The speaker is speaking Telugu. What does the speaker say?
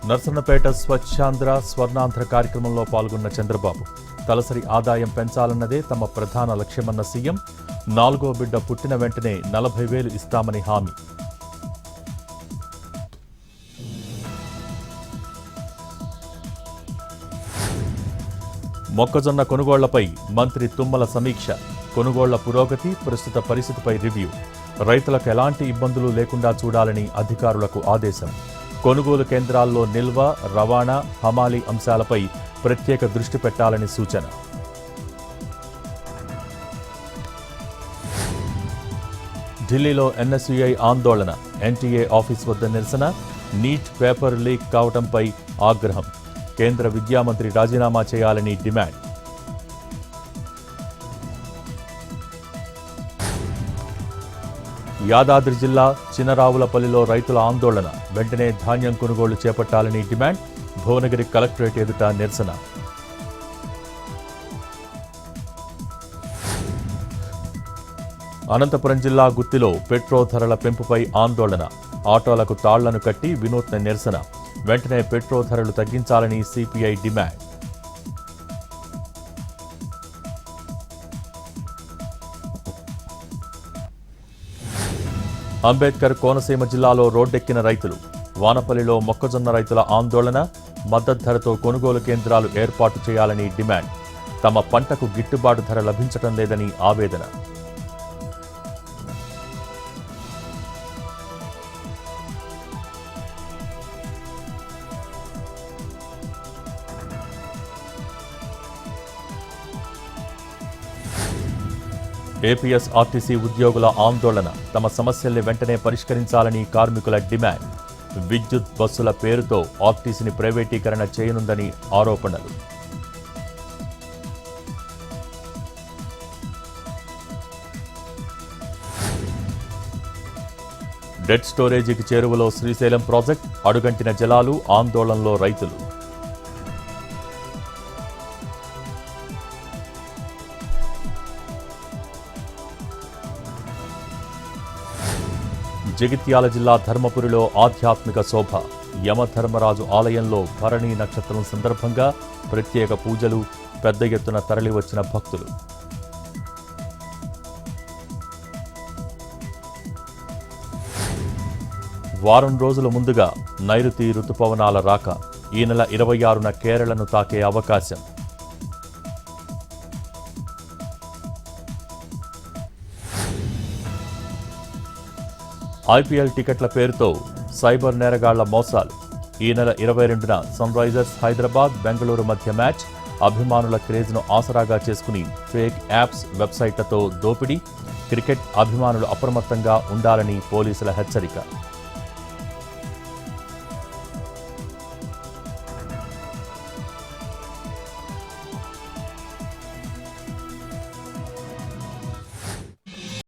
నర్సన్నపేట స్వచ్ఛాంధ్ర స్వర్ణాంధ్ర కార్యక్రమంలో పాల్గొన్న చంద్రబాబు తలసరి ఆదాయం పెంచాలన్నదే తమ ప్రధాన లక్ష్యమన్న సీఎం 4వ బిడ్డ పుట్టిన వెంటనే 40,000 ఇస్తామని హామీ. మొక్కజొన్న కొనుగోళ్లపై మంత్రి తుమ్మల సమీక్ష. కొనుగోళ్ల పురోగతి, ప్రస్తుత పరిస్థితిపై రివ్యూ. రైతులకు ఎలాంటి ఇబ్బందులు లేకుండా చూడాలని అధికారులకు ఆదేశం. కొనుగోలు కేంద్రాల్లో నిల్వ, రవాణా, హమాలీ అంశాలపై ప్రత్యేక దృష్టి పెట్టాలని సూచన. ఢిల్లీలో ఎన్ఎస్యుఐ ఆందోళన. ఎన్టీఏ ఆఫీస్ వద్ద నిరసన. నీట్ పేపర్ లీక్ కావడంపై ఆగ్రహం. కేంద్ర విద్యామంత్రి రాజీనామా చేయాలని డిమాండ్. యాదాద్రి జిల్లా చినరావులపల్లిలో రైతుల ఆందోళన. వెంటనే ధాన్యం కొనుగోలు చేపట్టాలని డిమాండ్. భువనగిరి కలెక్టరేట్ ఎదుట నిరసన. అనంతపురం జిల్లా గుత్తిలో పెట్రోల్ ధరల పెంపుపై ఆందోళన. ఆటోలకు తాళ్లను కట్టి వినూత్న నిరసన. వెంటనే పెట్రోల్ ధరలు తగ్గించాలని సిపిఐ డిమాండ్. అంబేద్కర్ కోనసీమ జిల్లాలో రోడ్డెక్కిన రైతులు. వానపల్లిలో మొక్కజొన్న రైతుల ఆందోళన. మద్దతు ధరతో కొనుగోలు కేంద్రాలు ఏర్పాటు చేయాలని డిమాండ్. తమ పంటకు గిట్టుబాటు ధర లభించడం లేదని ఆవేదన. ఏపీఎస్ఆర్టీసీ ఉద్యోగుల ఆందోళన. తమ సమస్యల్ని వెంటనే పరిష్కరించాలని కార్మికుల డిమాండ్. విద్యుత్ బస్సుల పేరుతో ఆర్టీసీని ప్రైవేటీకరణ చేయనుందని ఆరోపణలు. డెడ్ స్టోరేజీకి చేరువలో శ్రీశైలం ప్రాజెక్ట్. అడుగంటిన జలాలు, ఆందోళనలో రైతులు. జగిత్యాల జిల్లా ధర్మపురిలో ఆధ్యాత్మిక శోభ. యమధర్మరాజు ఆలయంలో భరణి నక్షత్రం సందర్భంగా ప్రత్యేక పూజలు. పెద్ద ఎత్తున తరలివచ్చిన భక్తులు. వారం రోజుల ముందుగా నైరుతి రుతుపవనాల రాక. ఈ నెల 26న కేరళను తాకే అవకాశం. ఐపీఎల్ టికెట్ల పేరుతో సైబర్ నేరగాళ్ల మోసాలు. ఈ నెల 22న సన్ రైజర్స్ హైదరాబాద్, బెంగళూరు మధ్య మ్యాచ్. అభిమానుల క్రేజ్ను ఆసరాగా చేసుకుని ఫేక్ యాప్స్, వెబ్సైట్లతో దోపిడీ. క్రికెట్ అభిమానులు అప్రమత్తంగా ఉండాలని పోలీసుల హెచ్చరిక.